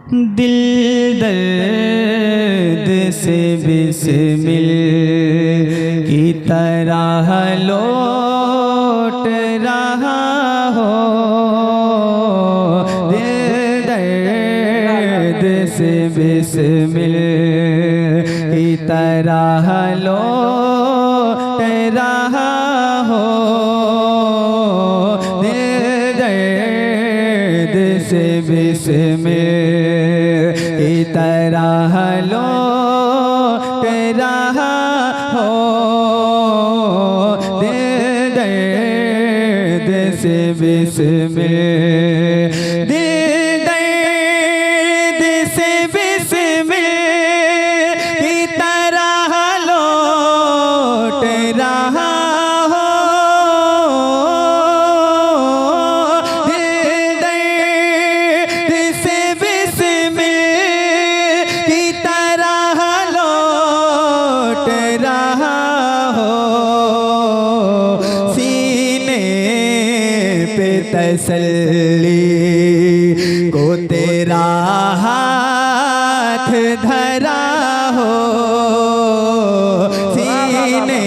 दिल दर्द से बिस्मिल की तरह लौट रहा हो, दिल दर्द से बिस्मिल की तरह लौट रहा हो, दिल दर्द से बिस्मिल की तरह लौट रहा हो, दिल दर्द से बिस्मिल, दिल दर्द से बिस्मिल की तरह लौट रहा हो, दिल दर्द से बिस्मिल की तरह लौट रहा हो, सीने पे तसल्ली को तेरा हाथ धरा हो, सीने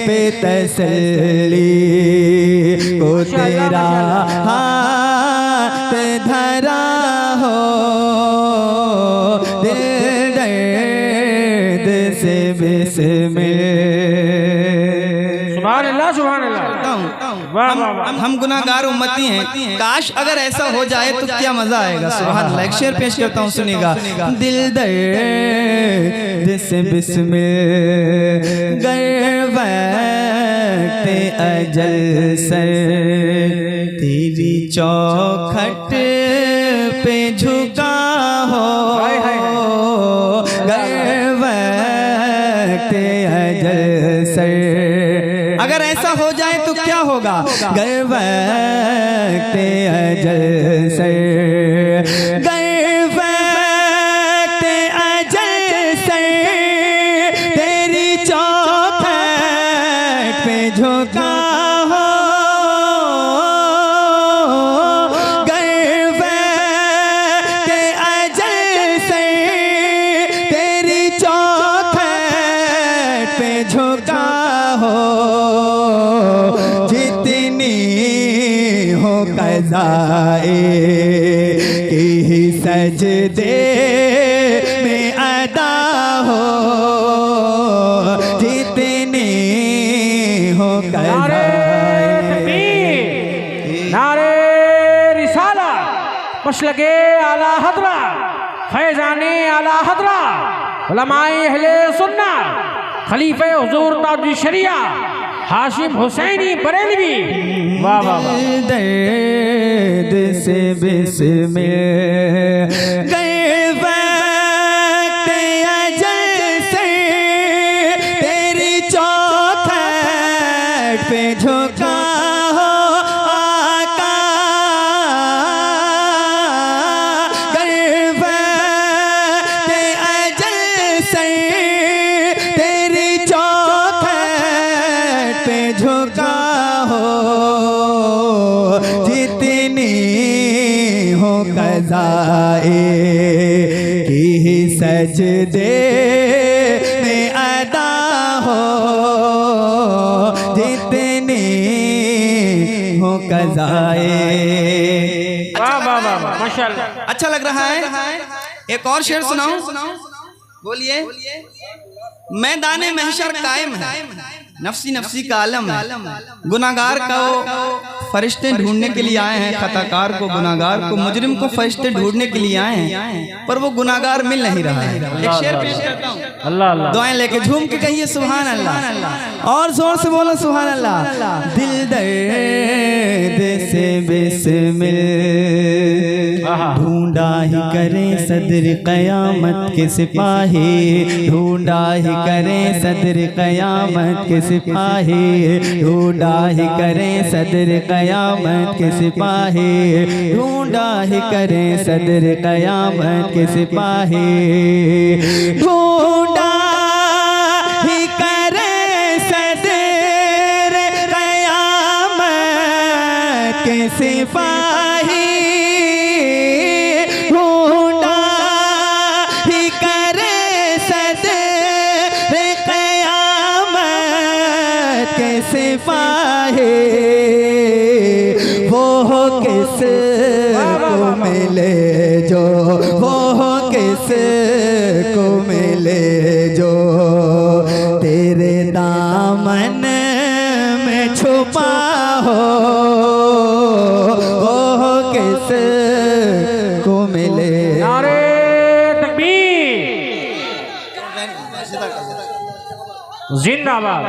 पे तसल्ली को तेरा हाथ धरा हो, दिल दर्द से बिस्मिल। सुभान अल्लाह, सुभान अल्लाह। हम गुनाहगार उम्मती हैं, काश अगर ऐसा हो जाए तो क्या मजा आएगा। सुभान अल्लाह। एक शेर पेश करता हूँ, सुनिएगा। दिल दर्द से बिस्मिल गर वक्त अजल सर तेरी चौखट पे झुका हो, गर वक्त अजल सर अगर ऐसा हो जाए तो क्या होगा। गर वक्त अजल सर, गर वक्त अजल सर तेरी चौखट पे झुका हो, गर वक्त अजल सर तेरी चौखट पे झुका हो, जितनी हो क़ज़ाए की ही सजदे में अदा हो, जितनी हो क़ज़ाए। नारे रिसाला, मसलके आला हज़रा, फैज़ाने आला हज़रा, उलमाए अहले सुन्ना, खलीफे हुजूर ताज शरिया हाशिम हुसैनी बरेलवी। वाह वाह वाह। दर्द से बिस्मिल गर वक्त अजल से तेरी चौखट पे झुका हो, आका गर वक्त अजल से तेरी चौखट पे झुका हो, जितनी हो क़ज़ाए की ही सजदे में अदा हो, जितनी हो क़ज़ाए। वाह वाह वाह वाह, माशाअल्लाह। अच्छा लग रहा है। एक और शेर सुनाऊं? बोलिए। मैदाने महशर कायम है, नफ्सी नफ्सी का आलम है, गुनाहगार को फरिश्ते ढूंढने के लिए आए हैं, खताकार को, गुनाहगार को, मुजरिम को फरिश्ते ढूंढने के लिए आए हैं, पर वो गुनाहगार मिल नहीं रहा है। एक शेर पेश करता हूँ, अल्लाह अल्लाह। दुआएं लेके झूम के कहिए सुभान अल्लाह, और जोर से बोलो सुभान अल्लाह। दिल दर्द से बिस्मिल ढूंढा ही करे सदर क़यामत के सिपाही, ढूंढा ही करे सदर क़यामत के सिपाही, ढूंढा ही करे सदर क़यामत के सिपाही, ढूंढा ही करे सदर क़यामत के सिपाही, ढूंढा ही करे सदर क़यामत के सिपाही, ढूंढा जो, वो किस को मिले जो तेरे दामन में छुपा हो, वो किस को मिले। नारे तकबीर, जिंदाबाद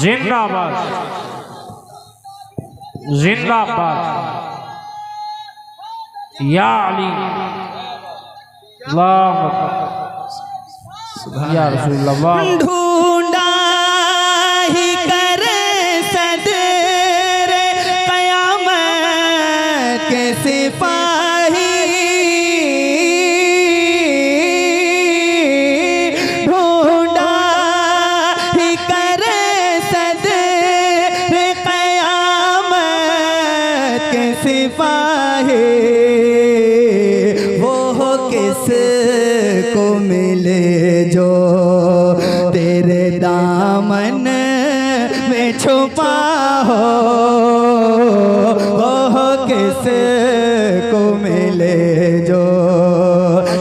जिंदाबाद जिंदाबाद या अली अल्लाह या रसूलल्लाह। ढूंढा ही कर सदर क़यामत के सिपाही, ढूंढा ही कर सदर क़यामत के सिपाही, वो किस को मिले जो तेरे दामन में छुपा हो, वो किस को मिले जो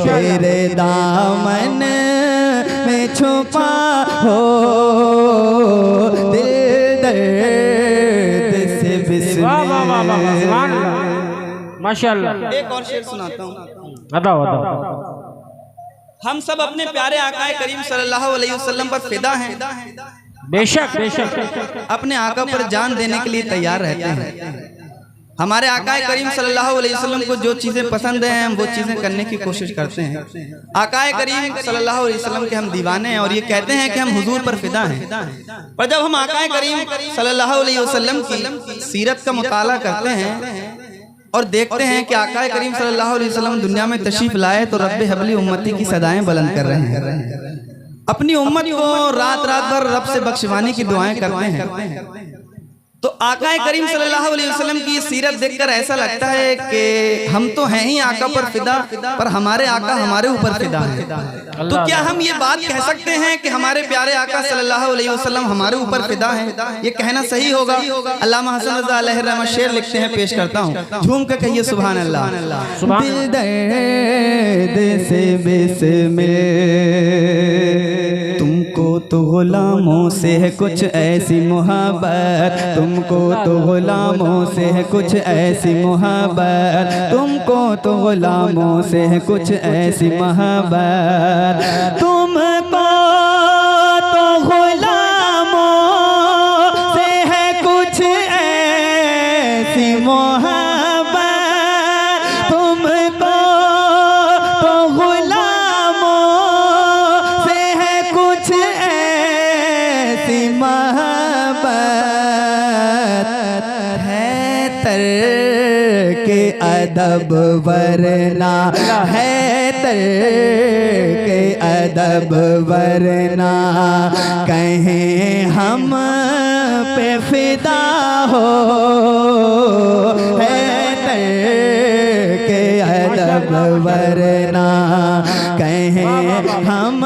तेरे दामन में छुपा हो, दिल दर्द से वाह वाह वाह वाह, सुभान अल्लाह, माशाअल्लाह। एक और शेर सुनाता हूँ। बताओ बताओ। हम सब अपने प्यारे आकाए करीम सल्लल्लाहु अलैहि वसल्लम पर फिदा हैं, बेशक बेशक, अपने आका पर जान देने के लिए तैयार रहते हैं। हमारे आकाए करीम सल्लल्लाहु अलैहि वसल्लम को जो चीज़ें पसंद हैं हम वो चीज़ें करने की कोशिश करते हैं। आकाए करीम सल्लल्लाहु अलैहि वसल्लम के हम दीवाने हैं और ये कहते हैं कि हम हुजूर पर फिदा हैं। पर जब हम आकाए करीम सल्लल्लाहु अलैहि वसल्लम की सीरत का मुताला करते हैं और देखते हैं कि आकाए करीम सल्लल्लाहु अलैहि वसल्लम दुनिया में तशरीफ लाए तो रब्बे हबली उम्मती की सदाएं बुलंद कर रहे हैं। अपनी उम्मत को रात रात भर रब से बख्शवानी की दुआएं करते हैं। तो आकाए करीम सल्लल्लाहु अलैहि वसल्लम की सीरत देखकर ऐसा लगता है कि हम तो हैं ही आका पर फिदा, पर हमारे आका हमारे ऊपर फिदा है। तो क्या हम ये बात कह सकते हैं कि हमारे प्यारे आका सल्लल्लाहु अलैहि वसल्लम हमारे ऊपर फिदा हैं? ये कहना सही होगा। अल्लामा हसन रज़ा अलैहि रहमत शेर लिखते हैं, पेश करता हूँ, झूम कर कहिए सुभान अल्लाह। दिल दर्द से बिस्मिल, तुमको तो गुलामों से है कुछ ऐसी मोहब्बत, तुमको तो गुलामों से है कुछ ऐसी मोहब्बत, तुमको तो गुलामों से है कुछ ऐसी मोहब्बत, तुमको तो गुलामों से है कुछ ऐसी मोहब्बत, तुमको तो गुलामों से है कुछ ऐसी मोहब्बत, है के अदब वरना, है के अदब वरना कहें हम पे फिदा हो, है के अदब वरना कहें हम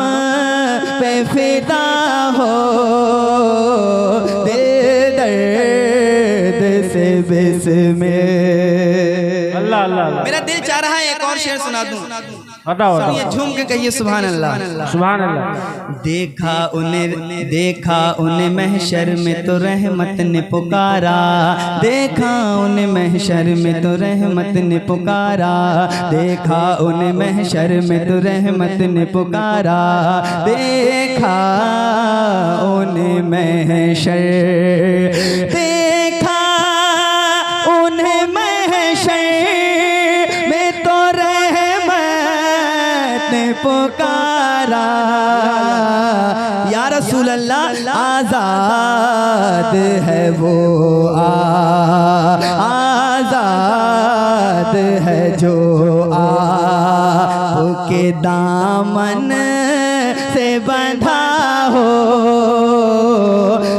पे फिदा हो, दिल दर्द से बिस्मिल। अल्लाह अल्लाह। मेरा दिल चाह रहा है एक और शेर सुना दूं, बताओ बताओ। ये झूम के कहिए सुभान अल्लाह। सुभान अल्लाह। देखा उन्हें महशर में तो रहमत ने पुकारा, देखा उन्हें महशर में तो रहमत ने पुकारा, देखा उन्हें महशर में तो रहमत ने पुकारा, देखा उन्हें महशर, देखा उन्हें महशर में तो रहमत ने पुकारा, या रसूल अल्लाह आज़ाद है वो, आज़ाद है जो आपके दामन से बंधा हो,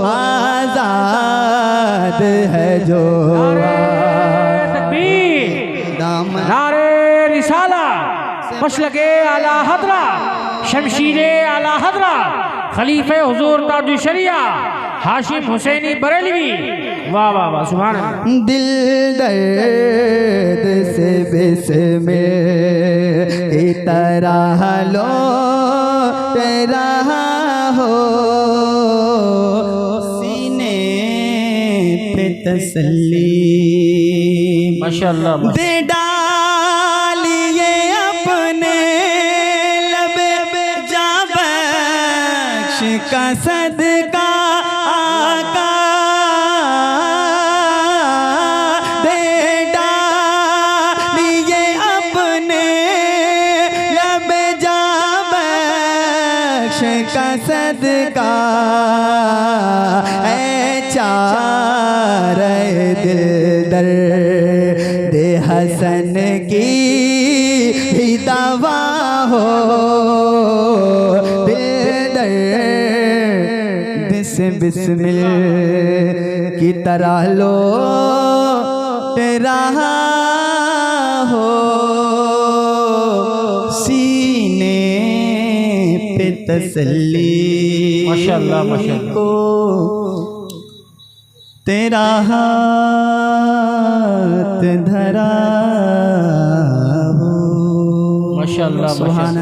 आज़ाद है जो दामन। नारे रिसाला, मसलके आला हदरा, शमशीरे आला हदरा, खलीफे हुजूर ताजुल शरिया हाशिम हुसैनी बरेलवी वाह वाह वाह सुभान अल्लाह। दिल दर्द से बिस्मिल की तरह लो तेरा हो, सीने पे तसल्ली माशाअल्लाह दे डालिए अपने लबे जा बख्श का सदका आका, दे डालिए अपने लबे जा बख्श का सदका, ऐ चारे दिल दर्द हसन की ही दवा हो, दिल दर्द से बिस्मिल की तरह लो तेरा हो, सीने पे तसल्ली माशाअल्लाह माशाअल्लाह। को तेरा हाथ धरा हो। माशाअल्लाह माशाअल्लाह।